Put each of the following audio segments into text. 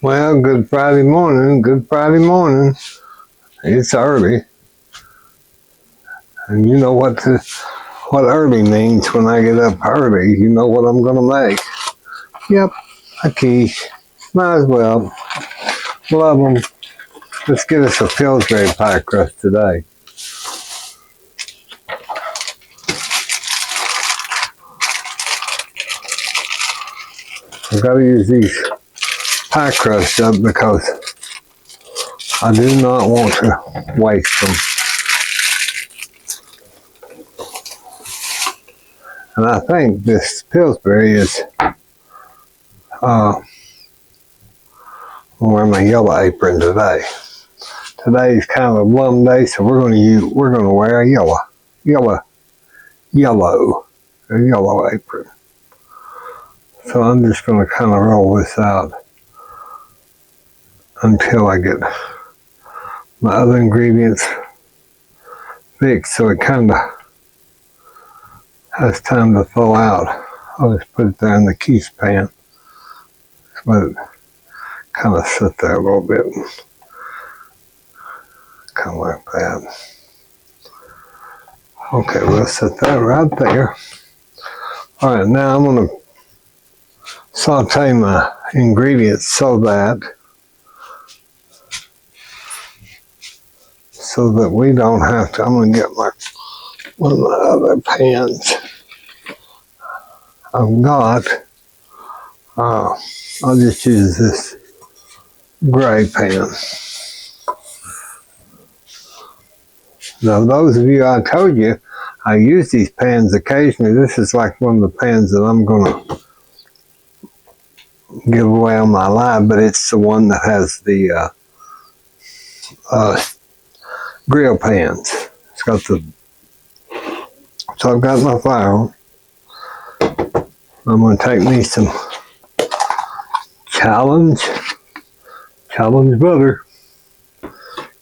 Well, good Friday morning, good Friday morning. It's early. And you know what early means when I get up early. You know what I'm going to make. Yep, a quiche. Might as well. Love them. Let's get us a Pillsbury pie crust today. I've got to use these pie crusts up because I do not want to waste them. And I think this Pillsbury is, I'm wearing my yellow apron today. Today's kind of a warm day, so we're going to wear a yellow apron. So I'm just going to kind of roll this out until I get my other ingredients mixed, so it kind of has time to thaw out. I'll just put it there in the quiche pan. Let it kind of sit there a little bit. Kind of like that. Okay, we'll set that right there. All right, now I'm going to saute my ingredients so that we don't have to. I'm going to get one of my other pans I've got. I'll just use this gray pan. Now, those of you, I told you, I use these pans occasionally. This is like one of the pans that I'm going to give away on my live, but it's the one that has the grill pans. It's got so I've got my fire on. I'm going to take me some challenge butter.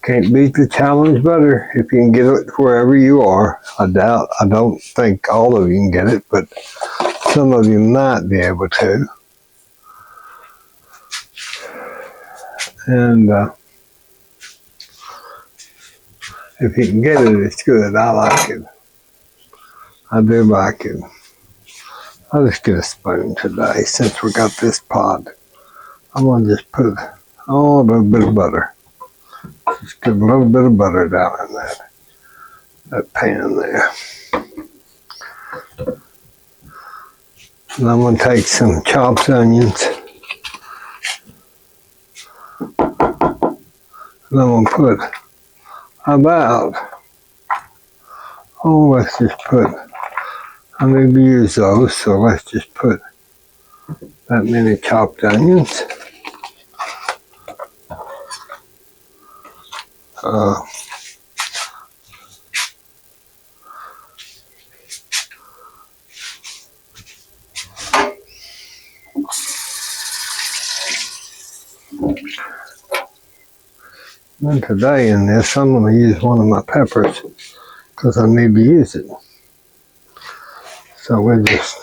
Can't beat the challenge butter if you can get it wherever you are. I don't think all of you can get it, but some of you might be able to. And if you can get it, it's good. I like it. I do like it. I'll just get a spoon today since we got this pot. I'm going to just put a little bit of butter. Just get a little bit of butter down in that pan there. And I'm going to take some chopped onions. And I'm going to put about, let's just put, I need to use those, so let's just put that many chopped onions. And today in this, I'm going to use one of my peppers because I need to use it. So we'll just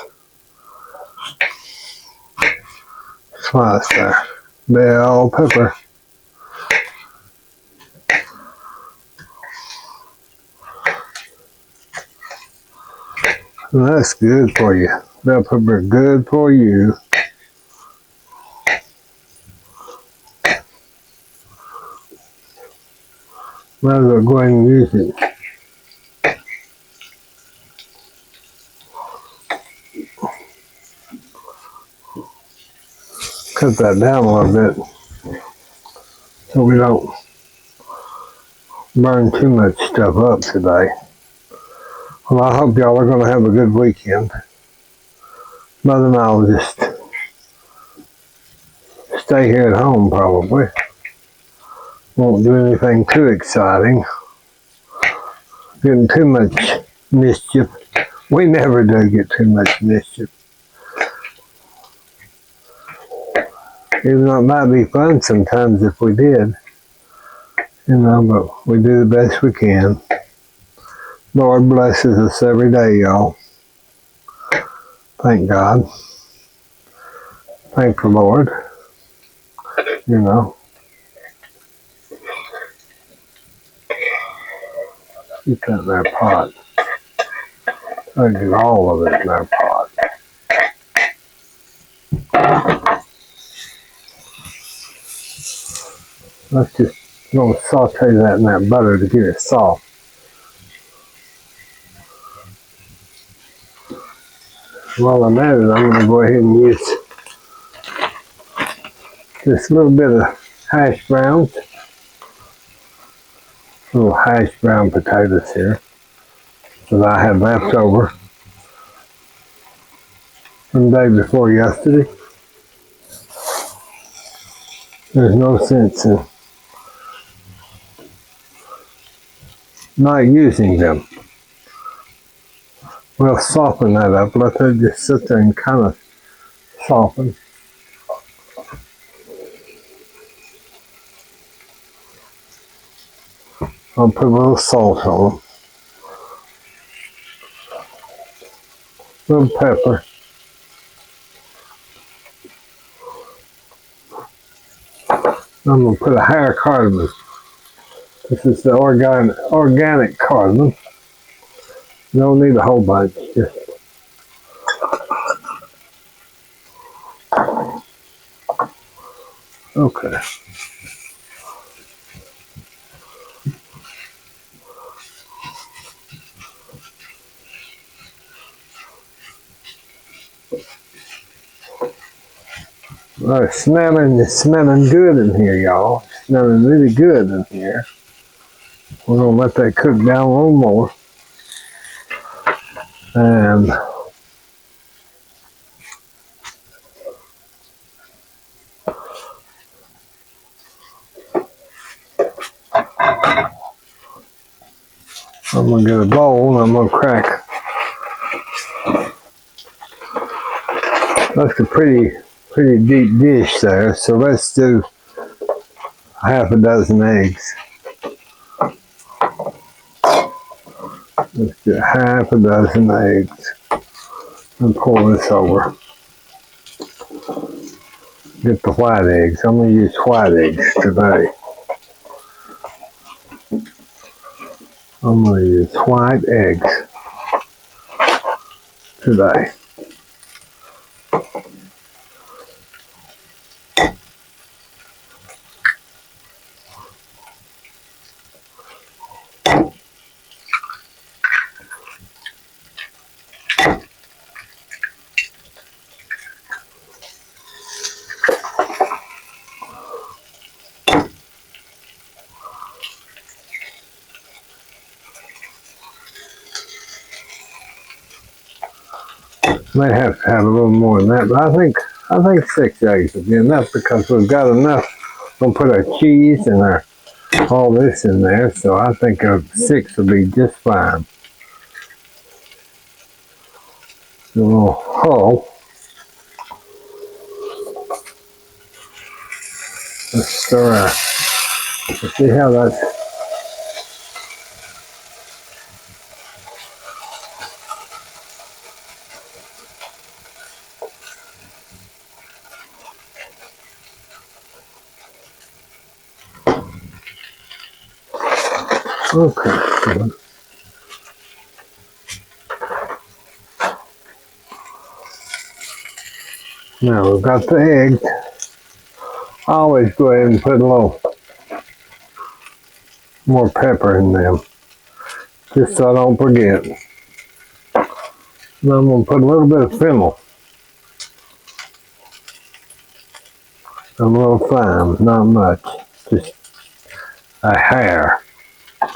slice our bell pepper. And that's good for you. Bell pepper is good for you. Might as well go ahead and use it. Cut that down a little bit so we don't burn too much stuff up today. Well, I hope y'all are going to have a good weekend. Mother and I will just stay here at home probably. Won't do anything too exciting. Getting too much mischief. We never do get too much mischief. Even though it might be fun sometimes if we did. But we do the best we can. Lord blesses us every day, y'all. Thank God. Thank the Lord. you know. Keep that in our pot. Try to get all of it in our pot. Let's just gonna saute that in that butter to get it soft. While I'm at it, I'm gonna go ahead and use just a little bit of hash browns. Little hash brown potatoes here that I had left over from the day before yesterday. There's no sense in not using them. We'll soften that up. Let it just sit there and kind of soften. I'll put a little salt on them. A little pepper. I'm going to put a hair cardamom. This is the organic cardamom. You don't need a whole bunch. Just okay. It's smelling good in here, y'all. It's smelling really good in here. We're going to let that cook down a little more. And I'm going to get a bowl and I'm going to crack. That's a pretty deep dish there. So let's do half a dozen eggs. Let's do half a dozen eggs and pour this over. Get the white eggs. I'm going to use white eggs today. I'm going to use white eggs today. May have to have a little more than that, but I think 6 eggs would be enough because we've got enough. We'll put our cheese and all this in there, so I think 6 will be just fine. A little hull. Let's stir out. Let's see how that's. Okay. Now we've got the eggs. I always go ahead and put a little more pepper in them, just so I don't forget. And I'm going to put a little bit of fennel. A little thyme, not much. Just a hair.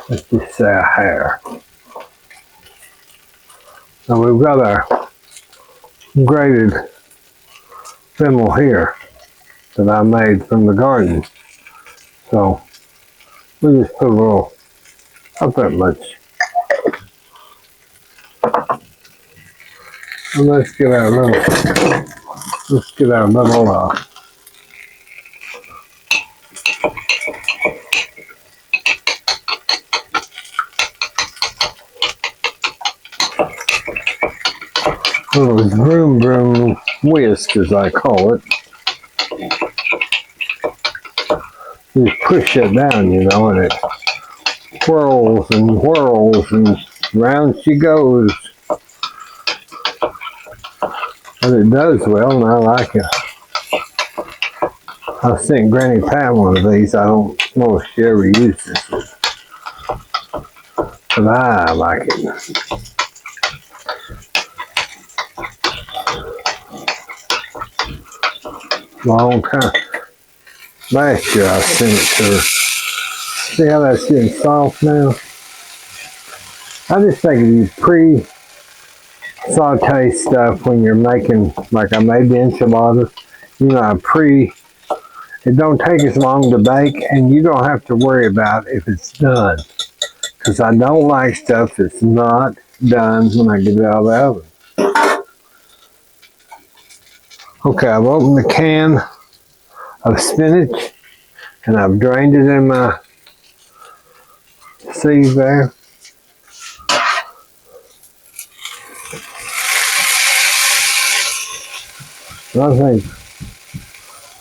Let's just say a hair. Now we've got our grated fennel here that I made from the garden. So we just put a little, not that much. And let's get our little vroom vroom whisk, as I call it. You just push it down, you know, and it whirls and round she goes. But it does well, and I like it. I sent Granny Pat one of these. I don't know if she ever uses it, but I like it. Long time. Last year I sent it to her. See how that's getting soft now? I just think if you pre-saute stuff when you're making, like I made the enchiladas, you know, it don't take as long to bake, and you don't have to worry about if it's done. Because I don't like stuff that's not done when I get it out of the oven. Okay, I've opened the can of spinach, and I've drained it in my sieve there.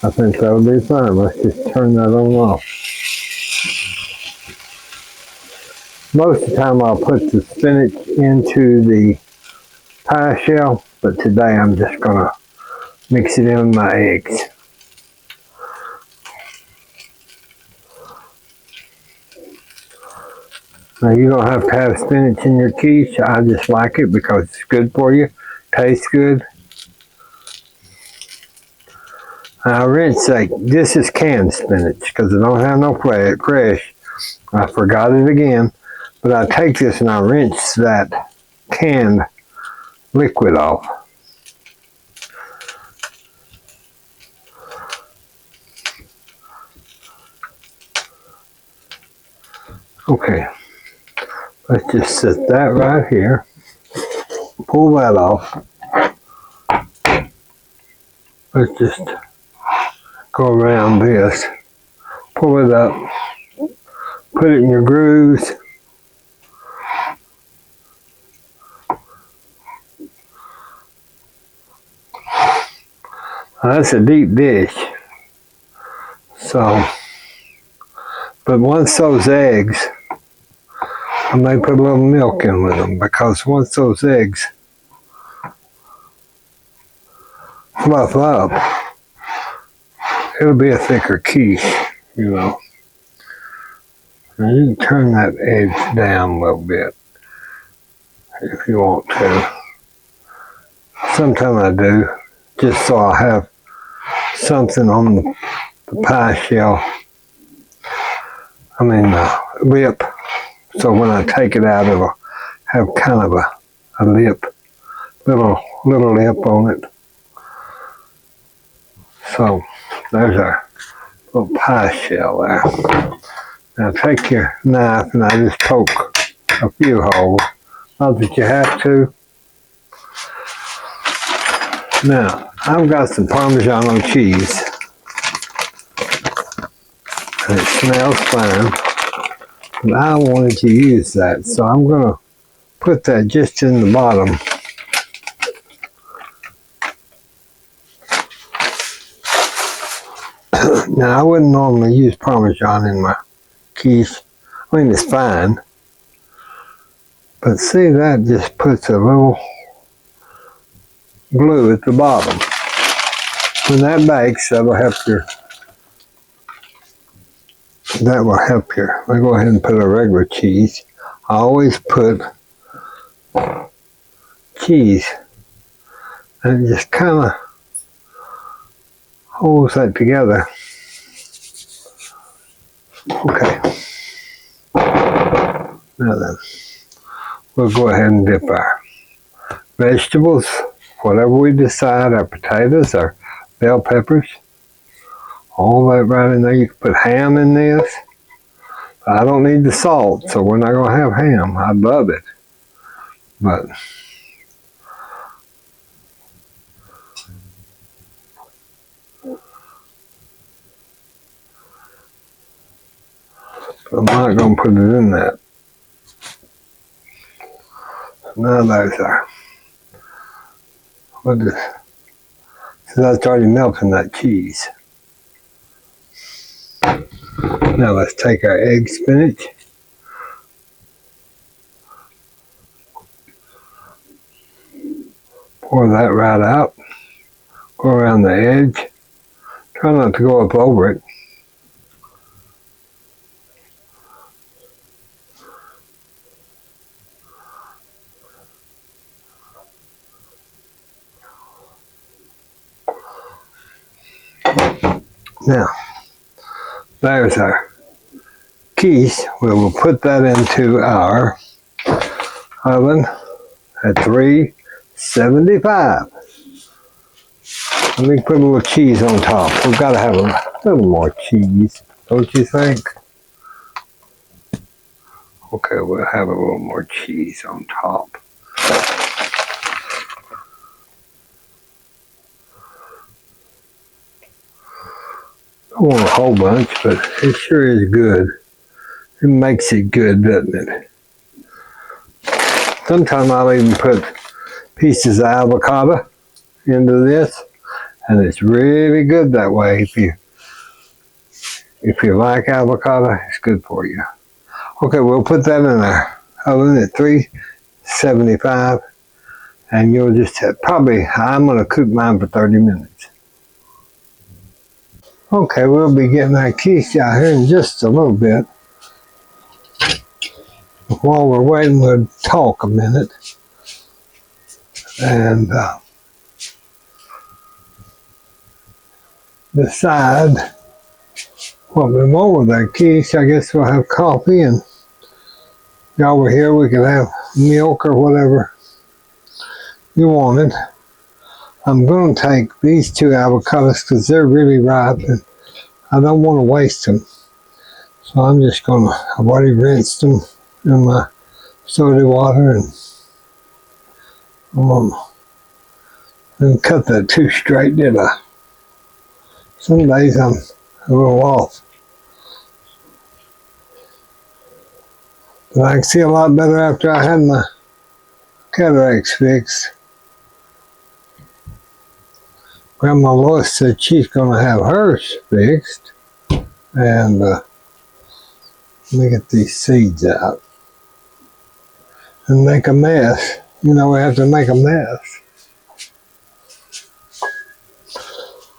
I think that'll be fine. Let's just turn that on off. Most of the time I'll put the spinach into the pie shell, but today I'm just gonna mix it in with my eggs. Now you don't have to have spinach in your quiche. I just like it because it's good for you, tastes good. I rinse this is canned spinach because I don't have no fresh. I forgot it again, but I take this and I rinse that canned liquid off. Okay, let's just set that right here. Pull that off. Let's just go around this. Pull it up. Put it in your grooves. Now, that's a deep dish. So, but once those eggs, I may put a little milk in with them because once those eggs fluff up, it'll be a thicker quiche, you know. Now you can turn that edge down a little bit if you want to. Sometimes I do, just so I have something on the pie shell. I mean the lip. So when I take it out, it'll have kind of a lip, little lip on it. So there's our little pie shell there. Now take your knife and I just poke a few holes. Not that you have to. Now I've got some Parmigiano cheese. And it smells fine. But I wanted to use that, so I'm going to put that just in the bottom. Now, I wouldn't normally use Parmesan in my quiche. I mean, it's fine. But see, that just puts a little glue at the bottom. When that bakes, that will help your. Let me go ahead and put a regular cheese. I always put cheese and it just kind of holds that together. Okay. Now then, we'll go ahead and dip our vegetables, whatever we decide, our potatoes, our bell peppers, all that right in there. You can put ham in this. I don't need the salt, so we're not going to have ham. I love it. But I'm not going to put it in that. Now there's our. What is? So that's already melting that cheese. Now let's take our egg spinach. Pour that right out. Go around the edge. Try not to go up over it. Now, there's our quiche. We will put that into our oven at 375. Let me put a little cheese on top. We've got to have a little more cheese, don't you think? Okay, we'll have a little more cheese on top. I don't want a whole bunch, but it sure is good. It makes it good, doesn't it? Sometimes I'll even put pieces of avocado into this, and it's really good that way. If you like avocado, it's good for you. Okay, we'll put that in our oven at 375, and you'll just have, I'm going to cook mine for 30 minutes. Okay, we'll be getting our quiche out here in just a little bit. While we're waiting, we'll talk a minute. And decide what we want with our quiche. I guess we'll have coffee, and y'all were here, we could have milk or whatever you wanted. I'm going to take these two avocados because they're really ripe and I don't want to waste them. So I'm just going to, I've already rinsed them in my soda water, and didn't cut that too straight, did I? Some days I'm a little off. But I can see a lot better after I had my cataracts fixed. Grandma Lois said she's going to have hers fixed. And let me get these seeds out. And make a mess. You know, we have to make a mess.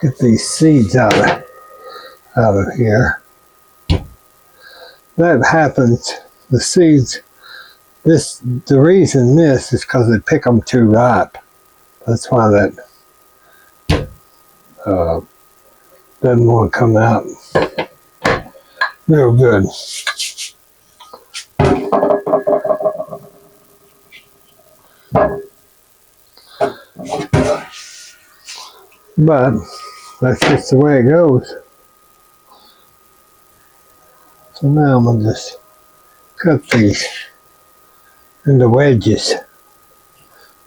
Get these seeds out of here. That happens. The seeds, the reason this is because they pick them too ripe. That's why that doesn't want to come out real good. But that's just the way it goes. So now I'm going to just cut these into wedges.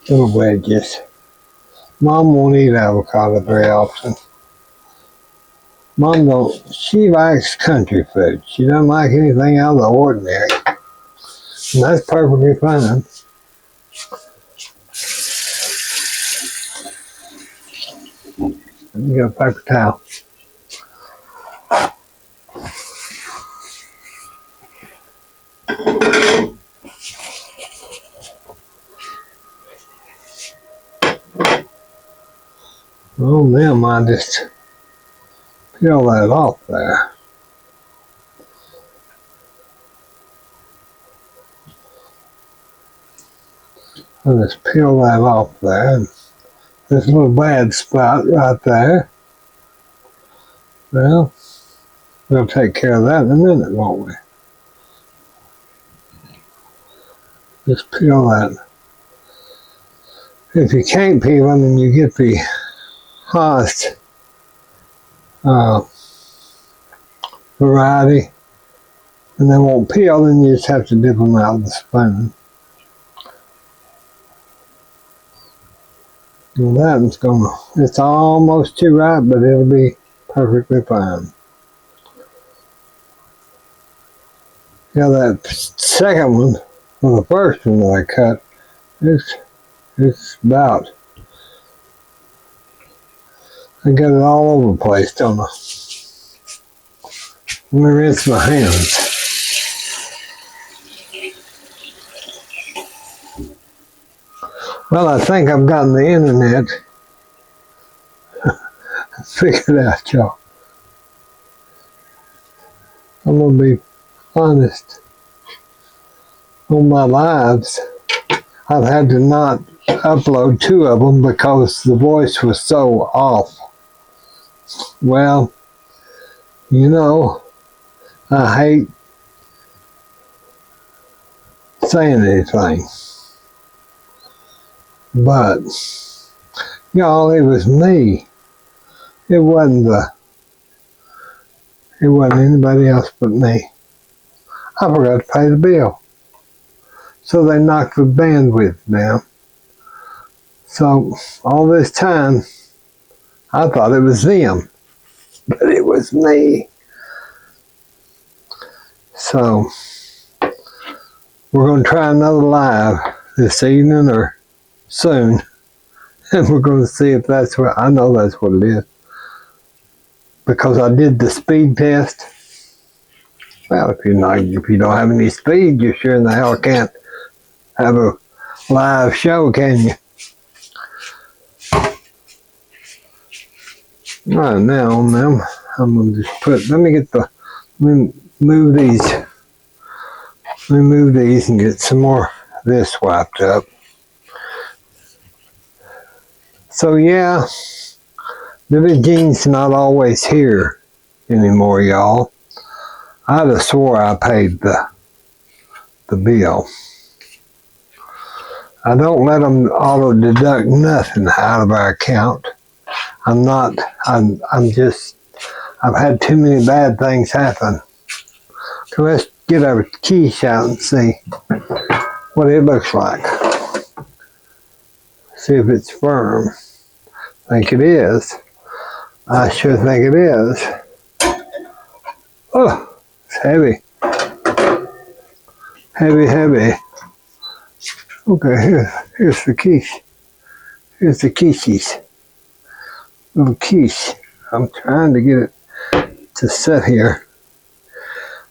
Little wedges. Mom won't eat avocado very often. She likes country food. She doesn't like anything out of the ordinary. And that's perfectly fine. Let me get a paper towel. Well, then I just peel that off there. I just peel that off there. And this little bad spot right there. Well, we'll take care of that in a minute, won't we? Just peel that. If you can't peel them and you get the highest variety and they won't peel, then you just have to dip them out with a spoon. And that one's it's almost too ripe, but it'll be perfectly fine. Yeah, that second one, or the first one that I cut, it's about, I got it all over the place, don't I? Let me rinse my hands. Well, I think I've gotten the internet figured out, y'all. I'm going to be honest. On my lives, I've had to not upload 2 of them because the voice was so off. Well, you know, I hate saying anything. But, y'all, it was me. It wasn't anybody else but me. I forgot to pay the bill. So they knocked the bandwidth down. So all this time, I thought it was them, but it was me. So we're going to try another live this evening or soon, and we're going to see if that's what, I know that's what it is, because I did the speed test. Well, if you don't have any speed, you sure in the hell can't have a live show, can you? Right now on them, I'm going to just let me move these and get some more of this wiped up. So yeah, Billie Jean's not always here anymore, y'all. I'd have swore I paid the bill. I don't let them auto deduct nothing out of our account. I've had too many bad things happen. So let's get our quiche out and see what it looks like. See if it's firm. I think it is. I sure think it is. Oh, it's heavy. Heavy. Okay, here's the quiche. Here's the quiches. Little quiche. I'm trying to get it to sit here.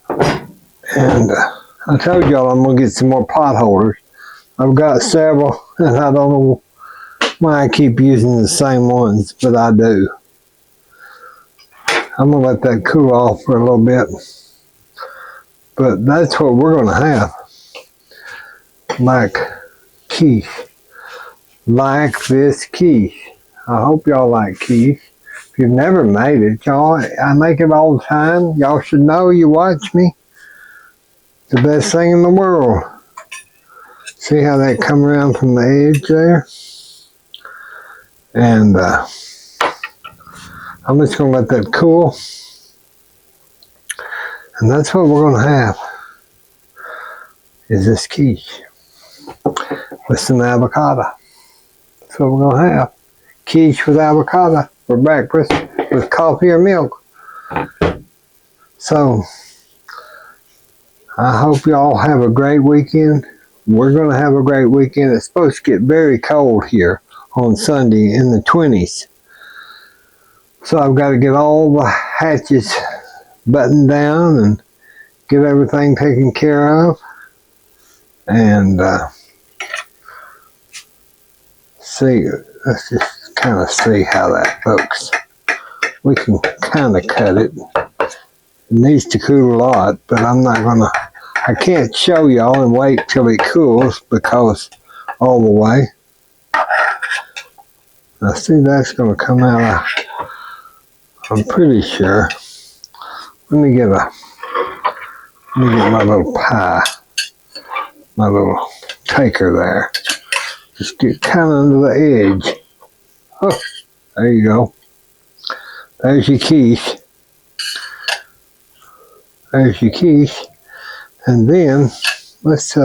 And I told y'all I'm going to get some more pot holders. I've got several, and I don't know why I keep using the same ones, but I do. I'm going to let that cool off for a little bit. But that's what we're going to have. Like quiche. Like this quiche. I hope y'all like quiche. If you've never made it, y'all, I make it all the time. Y'all should know, you watch me. It's the best thing in the world. See how that come around from the edge there? And I'm just going to let that cool. And that's what we're going to have. Is this quiche. With some avocado. That's what we're going to have. Quiche with avocado for breakfast with coffee or milk. So, I hope y'all have a great weekend. We're going to have a great weekend. It's supposed to get very cold here on Sunday in the 20s. So I've got to get all the hatches buttoned down and get everything taken care of. And let's just kind of see how that looks. We can kind of cut it. It needs to cool a lot, but I can't show y'all and wait till it cools because all the way. Now see, that's going to come out, I'm pretty sure. Let me get my little pie, my little taker there. Just get kind of under the edge. Oh, there you go. There's your quiche. There's your quiche. And then let's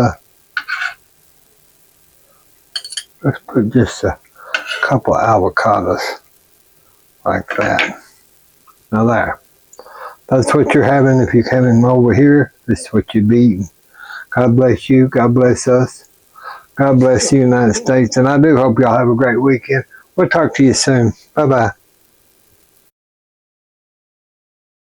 put just a couple of avocados like that. Now there. That's what you're having if you're coming over here. This is what you'd be eating. God bless you. God bless us. God bless the United States. And I do hope y'all have a great weekend. We'll talk to you soon. Bye-bye.